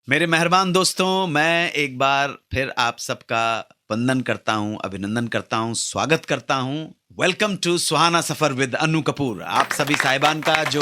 मेरे मेहरबान दोस्तों, मैं एक बार फिर आप सबका वंदन करता हूं, अभिनंदन करता हूं, स्वागत करता हूं। Welcome to Suhana Safar with Annu Kapoor. आप सभी साहिबान का जो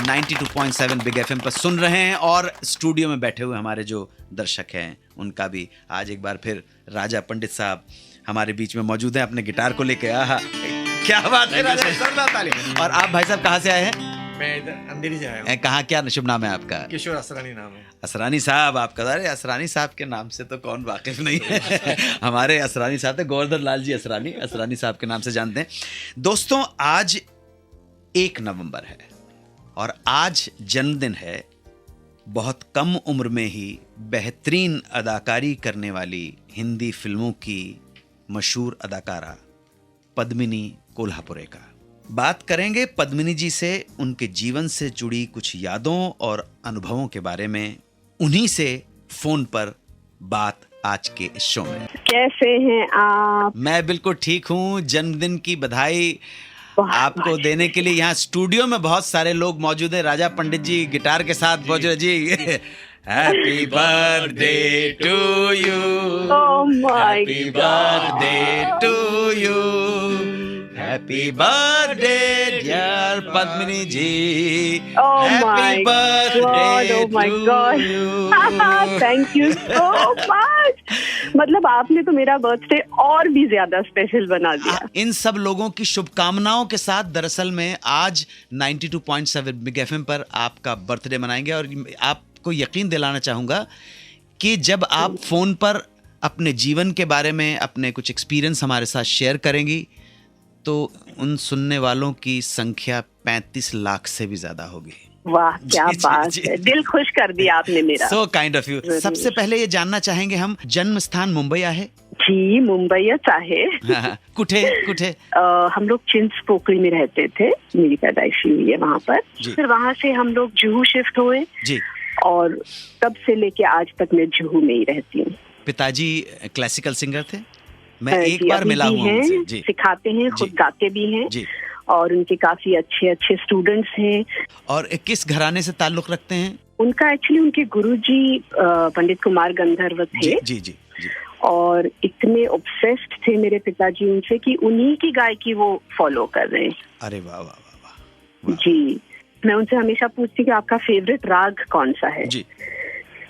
92.7 बिग एफएम पर सुन रहे हैं और स्टूडियो में बैठे हुए हमारे जो दर्शक हैं उनका भी आज एक बार फिर राजा पंडित साहब हमारे बीच में मौजूद हैं अपने गिटार को लेके। क्या बात है राजा, जोरदार ताली। और आप भाई साहब कहाँ से आए हैं? मैं इधर अंधेरी से आया हूँ। कहाँ, क्या शुभ नाम है आपका? किशोर असरानी नाम है। असरानी साहब आपका? अरे असरानी साहब के नाम से तो कौन वाकिफ नहीं है। हमारे असरानी साहब थे गोवर्धन लाल जी असरानी साहब के नाम से जानते हैं। दोस्तों, आज 1 नवंबर है और आज जन्मदिन है बहुत कम उम्र में ही बेहतरीन अदाकारी करने वाली हिंदी फिल्मों की मशहूर अदाकारा पद्मिनी कोल्हापुरे का। बात करेंगे पद्मिनी जी से, उनके जीवन से जुड़ी कुछ यादों और अनुभवों के बारे में। उन्हीं से फोन पर बात आज के इस शो में। कैसे हैं आप? मैं बिल्कुल ठीक हूँ। जन्मदिन की बधाई आपको देने के लिए यहाँ स्टूडियो में बहुत सारे लोग मौजूद हैं। राजा पंडित जी गिटार के साथ मौजूद जी। Happy birthday to you, happy birthday to you, happy birthday dear Padmini ji, happy birthday to you. Thank you so much. मतलब आपने तो मेरा बर्थडे और भी ज्यादा स्पेशल बना दिया। इन सब लोगों की शुभकामनाओं के साथ दरअसल में आज 92.7 बिग एफएम पर आपका बर्थडे मनाएंगे। और आपको यकीन दिलाना चाहूंगा कि जब आप फोन पर अपने जीवन के बारे में अपने कुछ एक्सपीरियंस हमारे साथ शेयर करेंगी तो उन सुनने वालों की संख्या 35 लाख से भी ज्यादा होगी। वाह, क्या बात है, दिल खुश कर दिया आपने मेरा। So kind of you। सबसे पहले ये जानना चाहेंगे हम, जन्म स्थान मुंबई आहे? जी, मुंबई आहे। कुठे कुठे? हम लोग चिंचपोकली में रहते थे, मेरी पैदाइश हुई है वहाँ पर। फिर वहाँ से हम लोग जुहू शिफ्ट हुए जी। और तब से लेके आज तक मैं जुहू में ही रहती हूँ। पिताजी क्लासिकल सिंगर थे? मैं एक बार मिला हूँ उनसे। सिखाते हैं, खुद गाते भी हैं जी। और उनके काफी अच्छे अच्छे स्टूडेंट्स हैं। और किस घराने से ताल्लुक रखते हैं? उनका एक्चुअली उनके गुरुजी पंडित कुमार गंधर्व थे जी, जी, जी, जी। और इतने ऑब्सेस्ड थे मेरे पिताजी उनसे कि उन्हीं की गायकी वो फॉलो कर रहे हैं। अरे वाह वाह वाह वाह जी। मैं उनसे हमेशा पूछती कि आपका फेवरेट राग कौन सा है जी।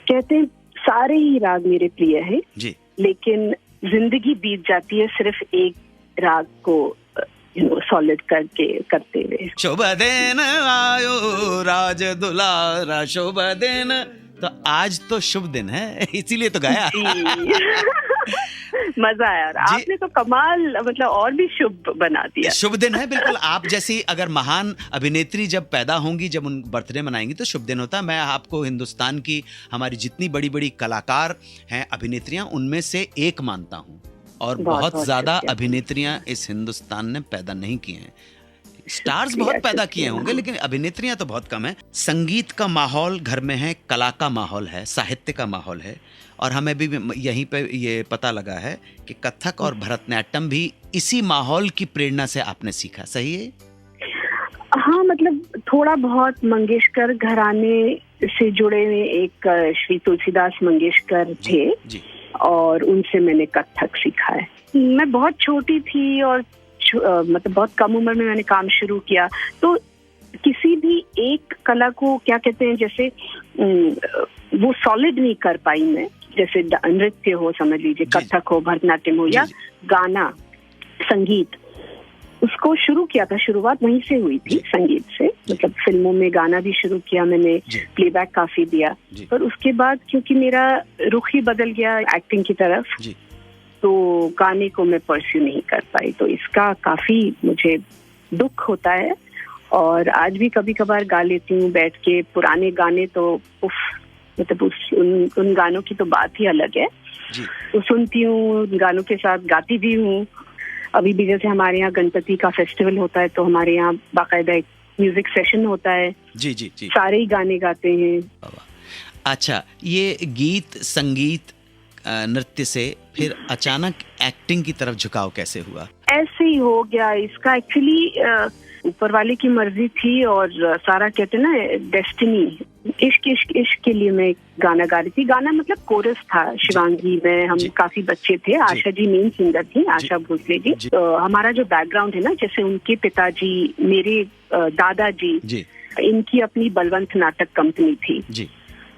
कहते हैं सारे ही राग मेरे प्रिय हैं जी, लेकिन जिंदगी बीत जाती है सिर्फ एक राग को सॉलिड करते हुए। शुभ दिन आयो राज दुलारा, शुभ दिन। तो आज तो शुभ दिन है, इसीलिए तो गाया। मजा आया। आपने तो कमाल, मतलब और भी शुभ बना दिया। शुभ दिन है बिल्कुल। आप जैसी अगर महान अभिनेत्री जब पैदा होंगी, जब उन बर्थडे मनाएंगी तो शुभ दिन होता है। मैं आपको हिंदुस्तान की हमारी जितनी बड़ी बड़ी कलाकार हैं, अभिनेत्रियां, उनमें से एक मानता हूं। और बहुत ज्यादा अभिनेत्रियां इस हिंदुस्तान ने पैदा नहीं की हैं। स्टार्स बहुत पैदा किए होंगे लेकिन अभिनेत्रियां तो बहुत कम है। संगीत का माहौल घर में है, कला का माहौल है, साहित्य का माहौल है। और हमें भी यहीं पे ये पता लगा है कि कथक और भरतनाट्यम भी इसी माहौल की प्रेरणा से आपने सीखा, सही है? हाँ, मतलब थोड़ा बहुत मंगेशकर घराने से जुड़े हुए एक श्री तुलसीदास मंगेशकर थे जी। और उनसे मैंने कथक सीखा है। मैं बहुत छोटी थी और मतलब बहुत कम उम्र में मैंने काम शुरू किया। तो किसी भी एक कला को क्या कहते हैं, जैसे वो सॉलिड नहीं कर पाई मैं। जैसे नृत्य हो, समझ लीजिए, कथक हो, भरतनाट्यम हो, या गाना, संगीत, उसको शुरू किया था। शुरुआत वहीं से हुई थी, संगीत से। मतलब फिल्मों में गाना भी शुरू किया मैंने, प्लेबैक काफी दिया। पर उसके बाद क्योंकि मेरा रुख ही बदल गया एक्टिंग की तरफ, तो गाने को मैं परस्यू नहीं कर पाई। तो इसका काफी मुझे दुख होता है। और आज भी कभी कभार गा लेती हूँ बैठ के पुराने गाने। तो मतलब उन गानों की तो बात ही अलग है। तो सुनती हूँ, उन गानों के साथ गाती भी हूँ। अभी भी जैसे हमारे यहाँ गणपति का फेस्टिवल होता है तो हमारे यहाँ बाकायदा एक म्यूजिक सेशन होता है जी जी जी। सारे ही गाने गाते हैं। अच्छा, ये गीत, संगीत, नृत्य से फिर अचानक एक्टिंग की तरफ झुकाव कैसे हुआ? ऐसे ही हो गया। इसका एक्चुअली ऊपर वाले की मर्जी थी और सारा कहते ना डेस्टिनी, इश्क इश्क इश्क के लिए मैं एक गाना गा रही थी। गाना मतलब कोरस था, शिवांगी में हम काफी बच्चे थे। आशा जी मेन सिंगर थी, आशा भोसले जी। तो हमारा जो बैकग्राउंड है ना, जैसे उनके पिताजी, मेरे दादाजी, इनकी अपनी बलवंत नाटक कंपनी थी।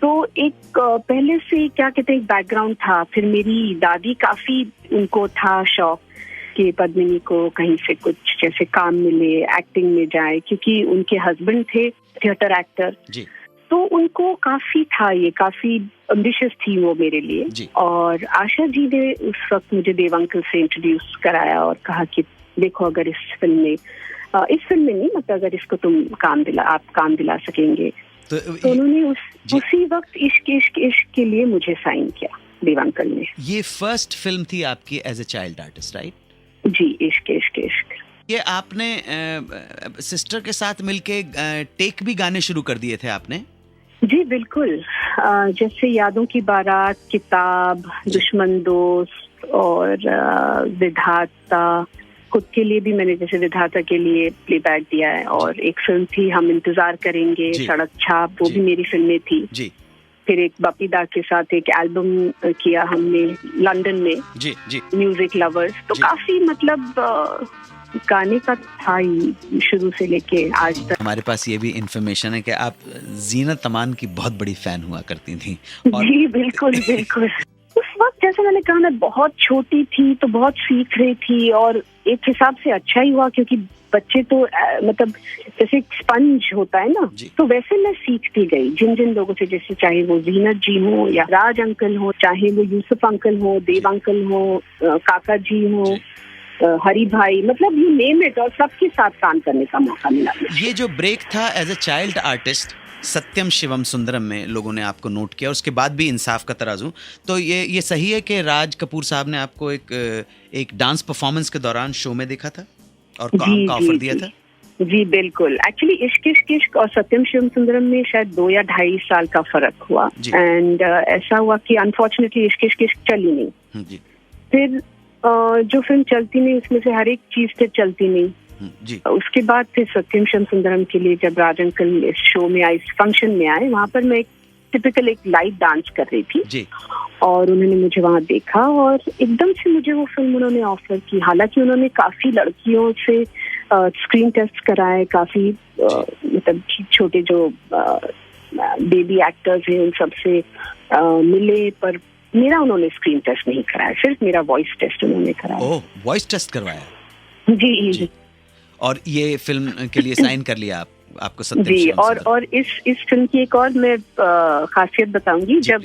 तो एक पहले से क्या कहते हैं, एक बैकग्राउंड था। फिर मेरी दादी काफी, उनको था शौक कि पद्मिनी को कहीं से कुछ जैसे काम मिले, एक्टिंग में जाए, क्योंकि उनके हस्बैंड थे थिएटर एक्टर। तो उनको काफी था, ये काफी एम्बिशियस थी वो मेरे लिए। और आशा जी ने उस वक्त मुझे देव अंकल से इंट्रोड्यूस कराया और कहा कि देखो, अगर इस फिल्म में नहीं, मतलब अगर इसको आप काम दिला सकेंगे। तो उन्होंने उसी वक्त इश्क इश्क इश्क के लिए मुझे साइन किया देव अंकल ने। ये फर्स्ट फिल्म थी आपकी as a child artist, right? जी, इश्क इश्क इश्क। ये आपने सिस्टर के साथ मिलके टेक भी गाने शुरू कर दिए थे आपने? जी बिल्कुल। जैसे यादों की बारात, किताब, दुश्मन दोस्त और विधाता, खुद के लिए भी मैंने जैसे विधाता के लिए प्लेबैक दिया है। और एक फिल्म थी हम इंतजार करेंगे, सड़क छाप, वो भी मेरी फिल्में थी। फिर एक बपीदा के साथ एक एल्बम किया हमने लंदन में, म्यूजिक लवर्स। तो काफी मतलब गाने का था ही शुरू से लेके आज तक। हमारे पास ये भी इंफॉर्मेशन है कि आप जीनत अमान की बहुत बड़ी फैन हुआ करती थी। जी बिल्कुल बिल्कुल। उस वक्त जैसे मैंने कहा, मैं बहुत छोटी थी तो बहुत सीख रही थी, और एक हिसाब से अच्छा ही हुआ क्योंकि बच्चे तो मतलब जैसे स्पंज होता है ना, तो वैसे मैं सीखती गई जिन जिन लोगों से, जैसे चाहे वो जीनत जी हो या राज अंकल हो, चाहे वो यूसुफ अंकल हो, देव अंकल हो, काका जी हो, हरी भाई, मतलब यू नेम इट, और सबके साथ काम करने का मौका मिला। ये जो ब्रेक था एज ए चाइल्ड आर्टिस्ट सत्यम शिवम सुंदरम में लोगों ने आपको नोट किया, उसके बाद भी इंसाफ का तराजू, तो ये सही है कि राज कपूर साहब ने आपको एक डांस परफॉर्मेंस के दौरान शो में देखा था और काम का ऑफर दिया था? जी बिल्कुल। एक्चुअली इश्क इश्क इश्क और सत्यम शिवम सुंदरम में शायद 2 या 2.5 साल का फर्क हुआ। एंड ऐसा हुआ कि अनफॉर्चुनेटली इश्क इश्क इश्क चली नहीं। फिर जो फिल्म चलती नहीं, उसमें से हर एक चीज फिर चलती नहीं। उसके बाद फिर सत्यम शिवम सुंदरम के लिए जब राज अंकल इस शो में आए, इस फंक्शन में आए, वहाँ पर मैं टिपिकल एक लाइव डांस कर रही थी। और उन्होंने मुझे वहाँ देखा और एकदम से मुझे वो फिल्म उन्होंने ऑफर की। हालांकि उन्होंने काफी लड़कियों से स्क्रीन टेस्ट कराए, काफी मतलब छोटे जो बेबी एक्टर्स हैं उन सबसे मिले, पर मेरा उन्होंने स्क्रीन टेस्ट नहीं कराया, सिर्फ मेरा वॉइस टेस्ट उन्होंने कराया। ओह, वॉइस टेस्ट करवाया? जी। और ये फिल्म के लिए साइन कर लिया आपको सत्यम जी। शिवम और इस फिल्म की एक और मैं खासियत बताऊंगी। जब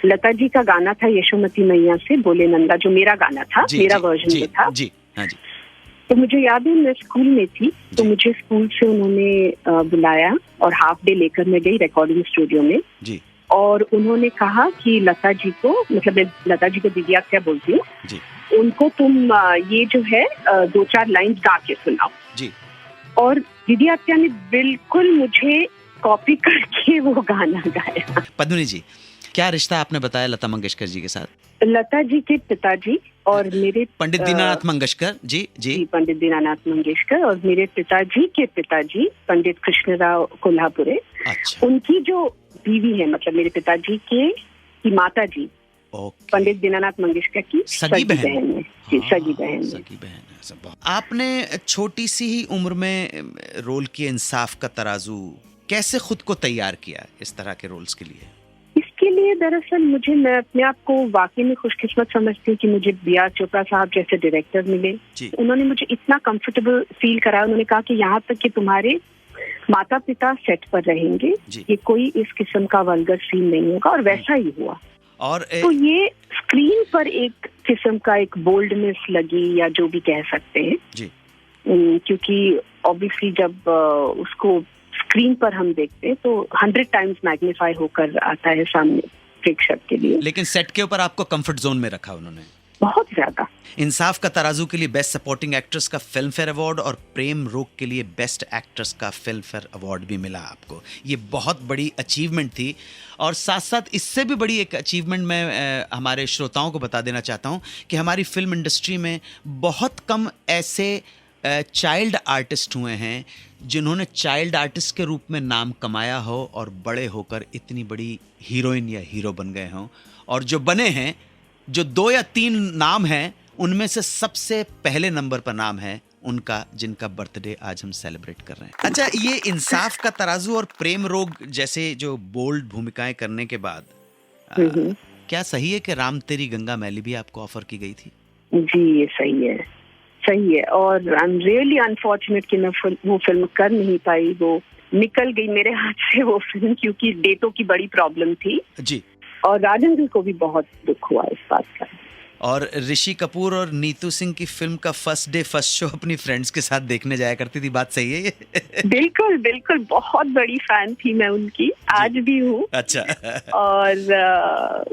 लता जी का गाना था यशोमती मैया से बोले नंदा, जो मेरा गाना था, मेरा वर्जन जो था, तो मुझे याद है मैं स्कूल में थी, तो मुझे स्कूल से उन्होंने बुलाया और हाफ डे लेकर मैं गई रिकॉर्डिंग स्टूडियो में। और उन्होंने कहा कि लता जी को, मतलब लता जी को दीदी क्या बोलती हूँ, उनको तुम ये जो है 2-4 लाइन्स गा के सुनाओ। और दीदी आत्या ने बिल्कुल मुझे कॉपी करके वो गाना गाया। पद्मिनी जी, क्या रिश्ता आपने बताया लता मंगेशकर जी के साथ? लता जी के पिताजी और मेरे पंडित दीनानाथ मंगेशकर जी, पंडित दीनानाथ मंगेशकर, और मेरे पिताजी के पिताजी पंडित कृष्णराव कोल्हापुरे। अच्छा। उनकी जो बीवी है, मतलब मेरे पिताजी की माता जी पंडित दीनानाथ मंगेशकर की सगी बहन है। सगी बहन। आपने छोटी सी ही उम्र में रोल किया इंसाफ का तराजू, कैसे खुद को तैयार किया इस तरह के रोल्स के लिए? इसके लिए दरअसल मैं अपने आप को वाकई में खुशकिस्मत समझती हूँ कि मुझे बी.आर. चोपड़ा साहब जैसे डायरेक्टर मिले। उन्होंने मुझे इतना कंफर्टेबल फील कराया। उन्होंने कहा कि यहाँ तक कि तुम्हारे माता पिता सेट पर रहेंगे, ये कोई इस किस्म का वल्गर सीन नहीं होगा, और वैसा ही हुआ। और तो ये स्क्रीन पर एक किस्म का एक बोल्डनेस लगी, या जो भी कह सकते हैं, क्योंकि ऑब्वियसली जब उसको स्क्रीन पर हम देखते हैं तो 100 टाइम्स मैग्नीफाई होकर आता है सामने प्रेक्षक के लिए। लेकिन सेट के ऊपर आपको कंफर्ट जोन में रखा उन्होंने बहुत ज्यादा। इंसाफ का तराजू के लिए बेस्ट सपोर्टिंग एक्ट्रेस का फिल्म फेयर अवार्ड और प्रेम रोग के लिए बेस्ट एक्ट्रेस का फिल्म फेयर अवार्ड भी मिला आपको। ये बहुत बड़ी अचीवमेंट थी, और साथ साथ इससे भी बड़ी एक अचीवमेंट मैं हमारे श्रोताओं को बता देना चाहता हूँ कि हमारी फिल्म इंडस्ट्री में बहुत कम ऐसे चाइल्ड आर्टिस्ट हुए हैं जिन्होंने चाइल्ड आर्टिस्ट के रूप में नाम कमाया हो और बड़े होकर इतनी बड़ी हीरोइन या हीरो बन गए हों, और जो बने हैं, जो 2 या 3 नाम हैं, उनमें से सबसे पहले नंबर पर नाम है उनका जिनका बर्थडे आज हम सेलिब्रेट कर रहे हैं। अच्छा, ये इंसाफ का तराजू और प्रेम रोग जैसे जो बोल्ड भूमिकाएं करने के बाद क्या सही है कि राम तेरी गंगा मैली भी आपको ऑफर की गई थी? जी, ये सही है, सही है। और आई एम रियली अनफॉर्चुनेट कि मैं वो फिल्म कर नहीं पाई, वो निकल गई मेरे हाथ से वो फिल्म, क्योंकि डेटों की बड़ी प्रॉब्लम थी जी। और राजेंद्र को भी बहुत दुख हुआ इस बात का। और ऋषि कपूर और नीतू सिंह की फिल्म का फर्स्ट डे फर्स्ट शो अपनी फ्रेंड्स के साथ देखने जाया करती थी, बात सही है ये? बिल्कुल बिल्कुल, बहुत बड़ी फैन थी मैं उनकी, आज भी हूँ। अच्छा। और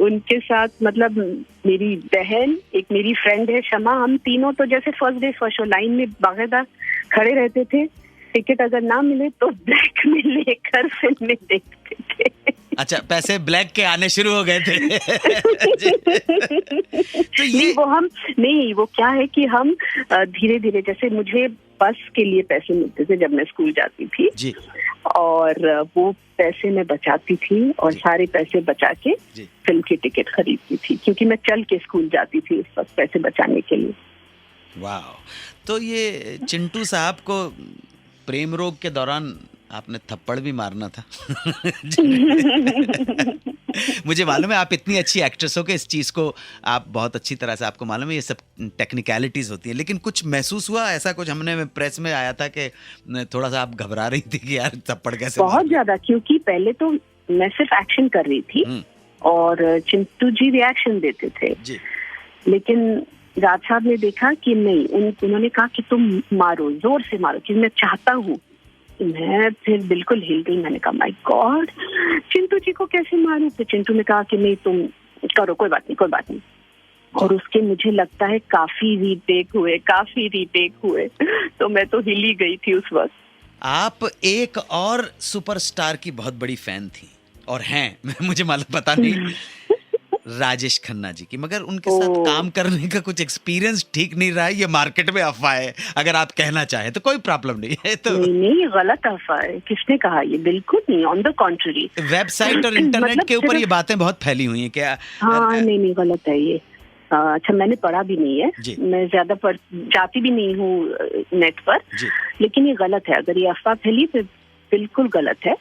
उनके साथ मतलब मेरी बहन, एक मेरी फ्रेंड है शमा, हम तीनों तो जैसे first day first show line में बाकायदा खड़े रहते थे। टिकट अगर ना मिले तो ब्लैक में लेकर फिल्में देखते थे। अच्छा, पैसे ब्लैक के आने शुरू हो गए थे। तो ये नहीं, वो क्या है कि हम धीरे धीरे, जैसे मुझे बस के लिए पैसे मिलते थे जब मैं स्कूल जाती थी जी। और वो पैसे मैं बचाती थी और सारे पैसे बचा के फिल्म की टिकट खरीदती थी, क्योंकि मैं चल के स्कूल जाती थी उस वक्त पैसे बचाने के लिए। वाह। तो ये चिंटू साहब को प्रेम रोग के दौरान आपने थप्पड़ भी मारना था। मुझे मालूम है आप इतनी अच्छी एक्ट्रेस हो कि इस चीज़ को आप बहुत अच्छी तरह से, आपको मालूम है ये सब टेक्निकलिटीज होती है, लेकिन कुछ महसूस हुआ ऐसा? कुछ हमने प्रेस में आया था कि थोड़ा सा आप घबरा रही थी कि यार थप्पड़ कैसे? बहुत ज्यादा, क्योंकि पहले तो मैं सिर्फ एक्शन कर रही थी और चिंटू जी रिएक्शन देते थे जी। लेकिन राज साहब ने देखा कि नहीं, उन्होंने कहा कि तुम मारो, जोर से मारो, कि मैं चाहता हूँ। मैं फिर बिल्कुल हिल गई, मैंने कहा माय गॉड, चिंटू जी को कैसे मारूं? फिर चिंटू ने कहा कि नहीं तुम करो, कोई बात नहीं। और उसके मुझे लगता है काफी रीटेक हुए, तो मैं तो हिल ही गई थी उस वक्त। आप एक और सुपरस्टार की बहुत बड़ी फैन थी और हैं, मुझे मालूम पता नहीं, राजेश खन्ना जी की, मगर उनके साथ काम करने का कुछ एक्सपीरियंस ठीक नहीं रहा है, ये मार्केट में अफवाह है, अगर आप कहना चाहें तो कोई प्रॉब्लम नहीं है। तो नहीं, गलत अफवाह है, किसने कहा ये? बिल्कुल नहीं, ऑन द कॉन्ट्ररी। वेबसाइट और इंटरनेट के ऊपर ये बातें बहुत फैली हुई हैं क्या? हाँ, नहीं, गलत है ये। अच्छा, मैंने पढ़ा भी नहीं है, मैं ज्यादा जाती भी नहीं हूँ नेट पर, लेकिन ये गलत है। अगर ये अफवाह फैली तो बिल्कुल गलत है,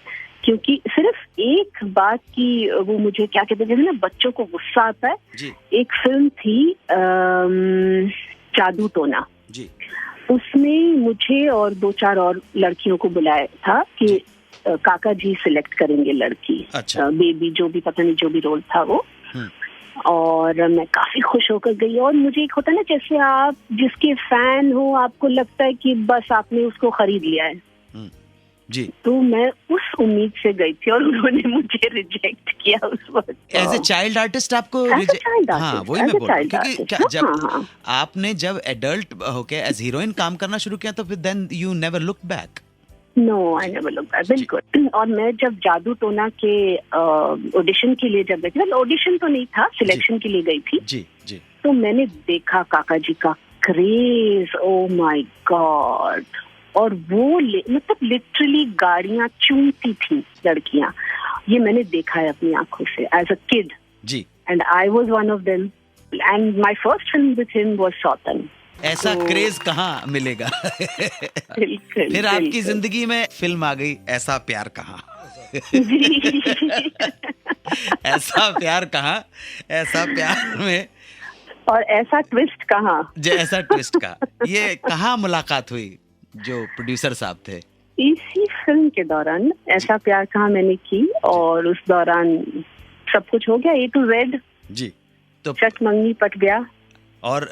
क्योंकि सिर्फ एक बात की, वो मुझे क्या कहते थे ना, बच्चों को गुस्सा आता है। एक फिल्म थी जादू टोना जी। उसमें मुझे और 2-4 और लड़कियों को बुलाया था कि काका जी सिलेक्ट करेंगे लड़की। अच्छा। बेबी जो भी, पता नहीं जो भी रोल था वो। और मैं काफी खुश होकर गई। और मुझे एक होता है ना, जैसे आप जिसके फैन हो, आपको लगता है कि बस आपने उसको खरीद लिया है जी। तो मैं उस उम्मीद से गई थी और उन्होंने मुझे रिजेक्ट किया उस वक्त। एज ए चाइल्ड आर्टिस्ट आपको हाँ, वही मैं बोल रहा हूँ, क्योंकि जब आपने जब एडल्ट होके एज हीरोइन काम करना शुरू किया तो फिर then you never look back. No, I never look back, बिल्कुल। और मैं जब जादू टोना के ऑडिशन के लिए जब गई थी, ऑडिशन तो नहीं था, सिलेक्शन के लिए गई थी जी, तो मैंने देखा काका जी का क्रेज, ओ माय गॉड। और वो मतलब लिटरली गाड़ियां चूमती थी लड़कियां, ये मैंने देखा है अपनी आंखों से एज अ किड जी। And I was one of them, and my first film with him was Sautan. ऐसा क्रेज कहाँ मिलेगा? फिर आपकी जिंदगी में फिल्म आ गई ऐसा प्यार कहाँ। ऐसा प्यार कहाँ, ऐसा प्यार में और ऐसा ट्विस्ट कहाँ, ऐसा ट्विस्ट का ये कहाँ मुलाकात हुई जो प्रोड्यूसर साहब थे? इसी फिल्म के दौरान ऐसा प्यार कहाँ मैंने की, और उस दौरान सब कुछ हो गया, A to Z जी। तो चट मंगनी पट गया। और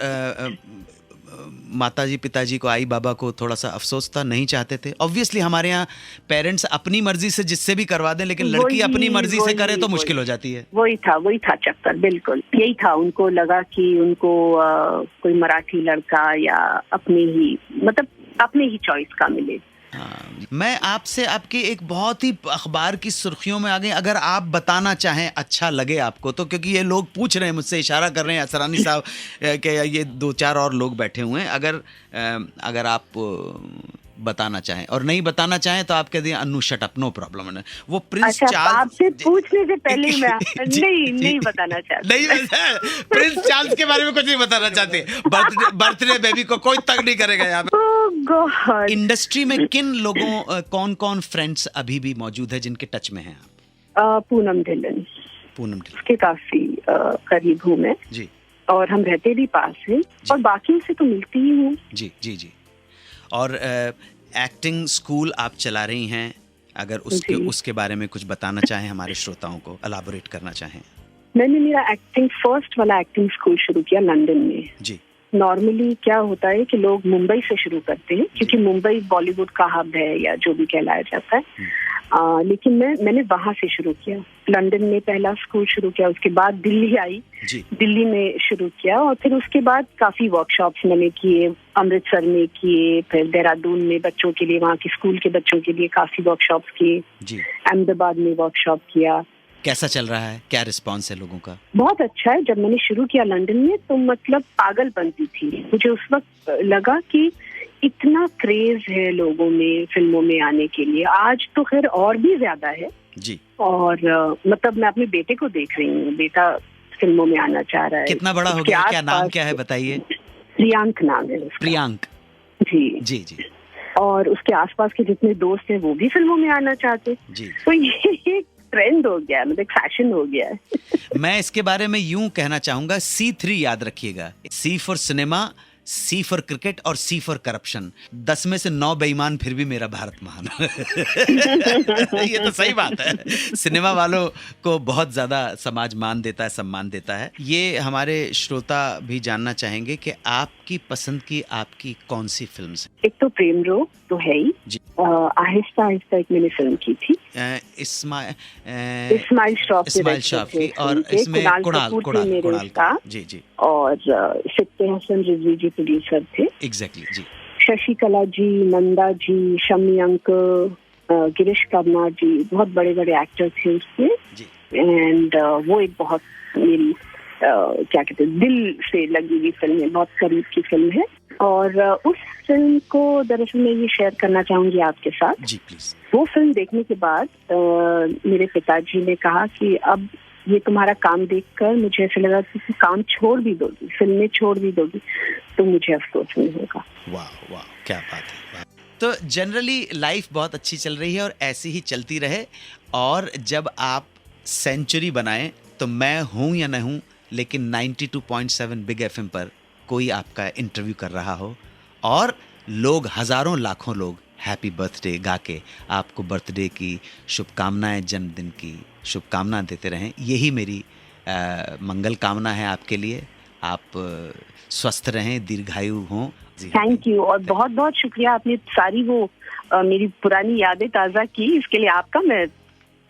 माताजी पिताजी को, आई बाबा को थोड़ा सा अफसोस था, नहीं चाहते थे? ऑब्वियसली हमारे यहाँ पेरेंट्स अपनी मर्जी से जिससे भी करवा दें, लेकिन लड़की अपनी मर्जी से करे तो मुश्किल हो जाती है। वही था चक्कर, बिल्कुल यही था। उनको लगा कि उनको कोई मराठी लड़का या अपने ही चॉइस का मिले। हाँ, मैं आपसे आपकी एक बहुत ही अखबार की सुर्खियों में आ गई, अगर आप बताना चाहें अच्छा लगे आपको तो, क्योंकि ये लोग पूछ रहे हैं मुझसे, इशारा कर रहे हैं असरानी साहब के, ये 2-4 और लोग बैठे हुए हैं, अगर आप बताना चाहें, और नहीं बताना चाहें तो आप कह दिए Annu shut up, no problem है। वो प्रिंस चार्ल्स, आपसे पूछने से पहले ही मैं नहीं बताना चाहती, नहीं प्रिंस चार्ल्स के बारे में कुछ नहीं बताना चाहते, बर्थडे बेबी को कोई तंग नहीं करेगा यहाँ पे। इंडस्ट्री में किन लोगों, कौन कौन फ्रेंड्स अभी भी मौजूद है जिनके टच में हैं आप? पूनम ढिल्लन के काफी करीब हूँ मैं जी, और हम रहते भी पास हैं, और बाकी से तो मिलती ही हूँ जी जी जी। और एक्टिंग स्कूल आप चला रही हैं, अगर उसके बारे में कुछ बताना चाहें हमारे श्रोताओं को, एलाबोरेट करना चाहें। मैंने मेरा फर्स्ट वाला एक्टिंग स्कूल शुरू किया लंदन में जी। नॉर्मली क्या होता है कि लोग मुंबई से शुरू करते हैं, क्योंकि मुंबई बॉलीवुड का हब है या जो भी कहलाया जाता है, लेकिन मैंने वहां से शुरू किया, लंदन में पहला स्कूल शुरू किया, उसके बाद दिल्ली आई, दिल्ली में शुरू किया, और फिर उसके बाद काफी वर्कशॉप्स मैंने किए, अमृतसर में किए, फिर देहरादून में बच्चों के लिए, वहाँ के स्कूल के बच्चों के लिए काफी वर्कशॉप्स किए, अहमदाबाद में वर्कशॉप किया। कैसा चल रहा है, क्या रिस्पॉन्स है लोगों का? बहुत अच्छा है। जब मैंने शुरू किया लंदन में तो मतलब पागल बनती थी, मुझे उस वक्त लगा कि इतना क्रेज है लोगों में फिल्मों में आने के लिए, आज तो खैर और भी ज्यादा है जी। और मतलब मैं अपने बेटे को देख रही हूँ, बेटा फिल्मों में आना चाह रहा है। कितना बड़ा हो गया, क्या नाम क्या है बताइए? प्रियांक नाम है उसका। प्रियांक जी जी जी। और उसके आसपास के जितने दोस्त हैं वो भी फिल्मों में आना चाहते जी। तो ये एक ट्रेंड हो गया, मतलब एक फैशन हो गया है। मैं इसके बारे में यूं कहना चाहूंगा, C3 याद रखिएगा, C for cinema, C for cricket और C फॉर करप्शन। 10 में से 9 बेईमान, फिर भी मेरा भारत महान। ये तो सही बात है, सिनेमा वालों को बहुत ज्यादा समाज मान देता है, सम्मान देता है। ये हमारे श्रोता भी जानना चाहेंगे कि आपकी पसंद की आपकी कौन सी फिल्म है? एक तो प्रेम रोग तो है ही जी। आहिस्ता आहिस्ता एक मैंने फिल्म की थी, इस्माइल श्रॉफ की, और इसमें कुणाल का जी जी, और सिक्ते हसन रिजवी जी प्रोड्यूसर थे। एग्जैक्टली जी। शशिकला जी, नंदा जी, शम्मी अंकल, गिरीश कर्नाड जी, बहुत बड़े बड़े एक्टर थे उसमें। एंड वो एक बहुत मेरी क्या कहते हैं, दिल से लगी हुई फिल्म है, बहुत करीब की फिल्म है। और उस फिल्म को दरअसल मैं ये शेयर करना चाहूंगी आपके साथ जी, प्लीज। वो फिल्म देखने के बाद मेरे पिताजी ने कहा कि अब ये तुम्हारा काम देखकर मुझे ऐसा लगा कि काम छोड़ भी दोगी, फिल्में छोड़ भी दोगी तो मुझे अफसोस नहीं होगा। वाह वाह, क्या बात है। तो जनरली लाइफ बहुत अच्छी चल रही है और ऐसी ही चलती रहे, और जब आप सेंचुरी बनाएं तो मैं हूं या न हूं, लेकिन 92.7 बिग FM पर कोई आपका इंटरव्यू कर रहा हो और लोग, हजारों लाखों लोग हैप्पी बर्थडे गा के आपको बर्थडे की शुभकामनाएं, जन्मदिन की शुभकामनाएं देते रहें। यही मेरी मंगल कामना है आपके लिए। आप स्वस्थ रहें, दीर्घायु हों। थैंक यू, और बहुत बहुत शुक्रिया, आपने सारी वो मेरी पुरानी यादें ताज़ा की, इसके लिए आपका मैं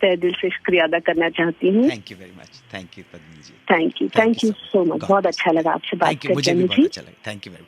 तहे दिल से शुक्रिया अदा करना चाहती हूँ। Thank you very much. Thank you Padmini ji. Thank you so much. बहुत अच्छा लगा आपसे बात करके। मुझे भी बहुत अच्छा लगा। Thank you very much.